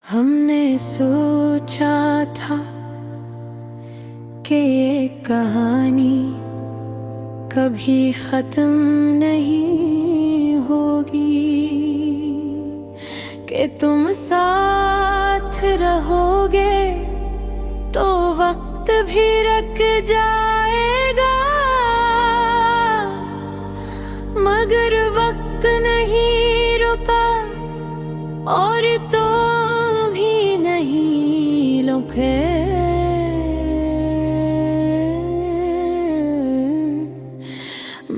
हमने सोचा था कि ये कहानी कभी खत्म नहीं होगी, कि तुम साथ रहोगे तो वक्त भी रुक जाएगा, मगर वक्त नहीं रुका और तो भी नहीं रुके।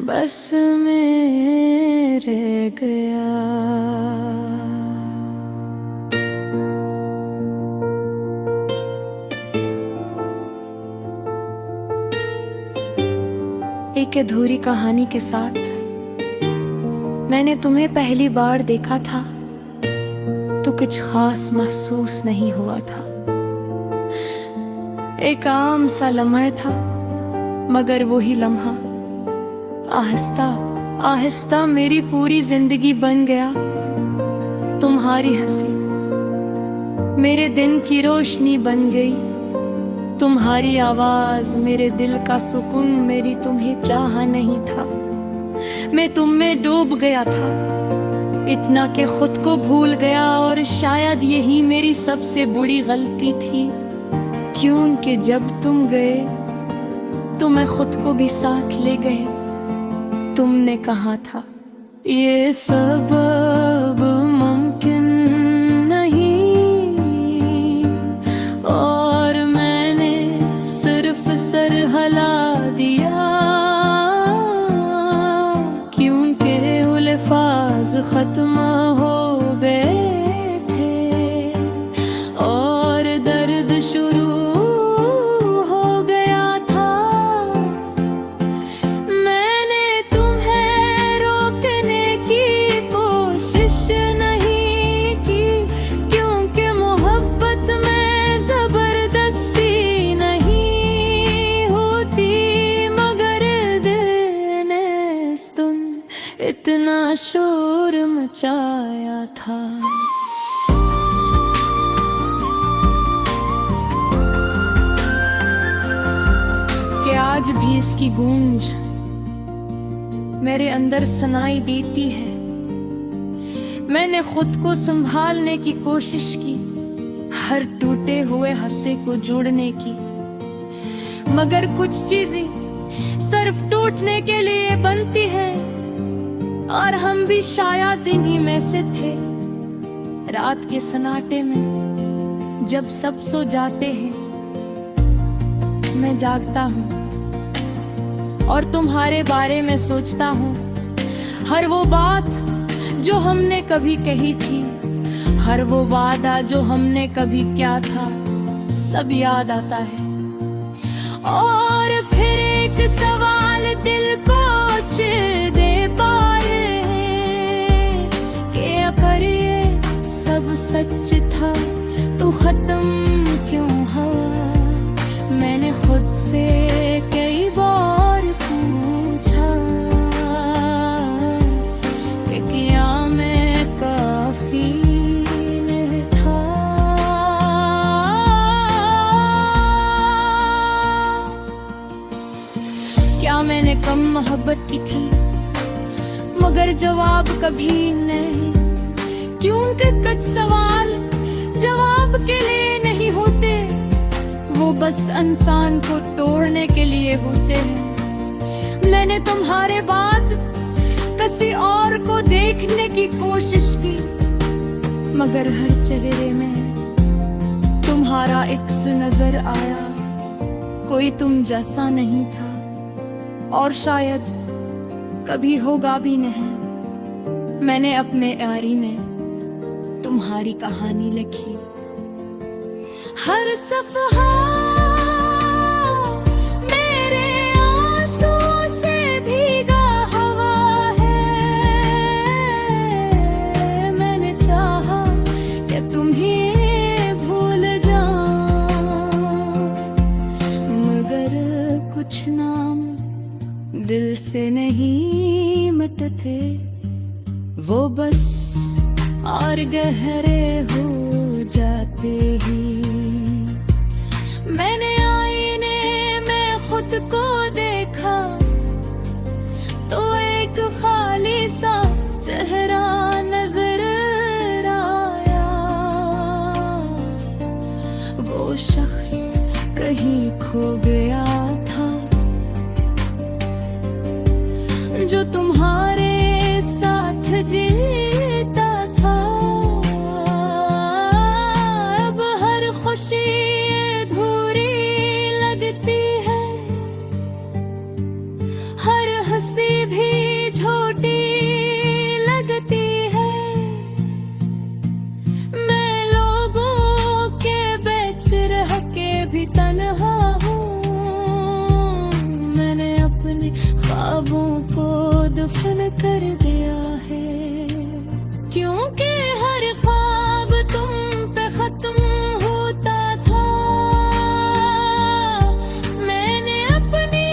बस में रह गया। एक अधूरी कहानी के साथ मैंने तुम्हें पहली बार देखा था तो कुछ खास महसूस नहीं हुआ था। एक आम सा लम्हा था, मगर वही लम्हा आहिस्ता आहिस्ता मेरी पूरी जिंदगी बन गया। तुम्हारी हंसी मेरे दिन की रोशनी बन गई, तुम्हारी आवाज मेरे दिल का सुकून। मेरी तुम्हें चाह नहीं था, मैं तुम में डूब गया था, इतना कि खुद को भूल गया। और शायद यही मेरी सबसे बड़ी गलती थी, क्योंकि जब तुम गए तो मैं खुद को भी साथ ले गए। तुमने कहा था ये सब अब मुमकिन नहीं, और मैंने सिर्फ सर हिला दिया, क्योंकि अल्फाज खत्म हो गए थे और दर्द शुरू हो गया था। मैंने तुम्हें रोकने की कोशिश नहीं की, क्योंकि मोहब्बत में जबरदस्ती नहीं होती, मगर दिल ने तुम इतना शोर मचाया था। कि आज भी इसकी गूंज मेरे अंदर सुनाई देती है। मैंने खुद को संभालने की कोशिश की, हर टूटे हुए हिस्से को जोड़ने की, मगर कुछ चीजें सिर्फ टूटने के लिए बनती है, और हम भी शायद इन्हीं में से थे। रात के सन्नाटे में जब सब सो जाते हैं, मैं जागता हूँ और तुम्हारे बारे में सोचता हूँ। हर वो बात जो हमने कभी कही थी, हर वो वादा जो हमने कभी किया था, सब याद आता है। और फिर एक सवाल दिल को चिढ़ दे पाए कि अगर ये सब सच था तो खत्म क्यों हुआ। मैंने खुद से कई बार पूछा कि क्या मैं काफी नहीं था। क्या मैंने कम मोहब्बत की थी, मगर जवाब कभी नहीं, क्योंकि कुछ सवाल जवाब के लिए नहीं होते, वो बस इंसान को तोड़ने के लिए होते हैं। मैंने तुम्हारे बाद किसी और को देखने की कोशिश की, मगर हर चेहरे में तुम्हारा इक्स नजर आया, कोई तुम जैसा नहीं था, और शायद कभी होगा भी नहीं। मैंने अपने डायरी में तुम्हारी कहानी लिखी, हर सफ़हा मेरे आंसुओं से भीगा हुआ है। मैंने चाहा कि तुम्हें भूल जाऊं, मगर कुछ नाम दिल से नहीं मिटते, वो बस और गहरे हो जाते। कहीं खो गया था, जो तुम्हारे साथ जीता था। अब हर खुशी अधूरी लगती है, हर हंसी भी झूठी लगती है। मैं लोगों के बीच रह के भी तन्हा हूँ, मैंने अपने ख्वाबों को दफन कर दिया है, क्योंकि हर ख्वाब तुम पे खत्म होता था। मैंने अपनी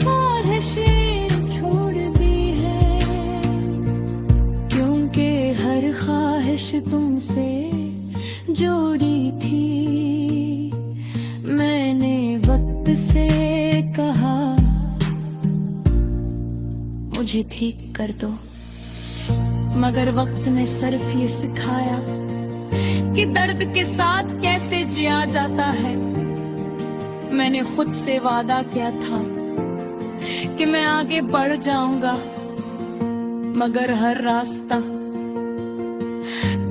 ख्वाहिशें छोड़ दी है, क्योंकि हर ख्वाहिश तुमसे जोड़ी थी। मैंने वक्त से कहा मुझे ठीक कर दो, मगर वक्त ने सिर्फ ये सिखाया कि दर्द के साथ कैसे जिया जाता है। मैंने खुद से वादा किया था कि मैं आगे बढ़ जाऊंगा, मगर हर रास्ता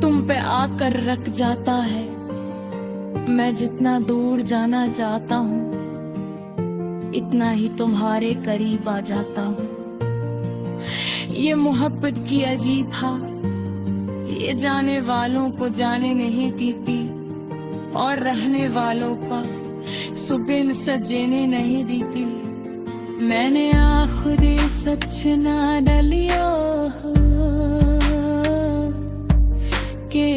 तुम पे आकर रख जाता है। मैं जितना दूर जाना चाहता हूँ, इतना ही तुम्हारे करीब आ जाता हूँ। ये मोहब्बत की अजीब हा, ये जाने वालों को जाने नहीं देती, और रहने वालों का सुबिन सजेने नहीं देती। मैंने आखिरी सच ना डलियो के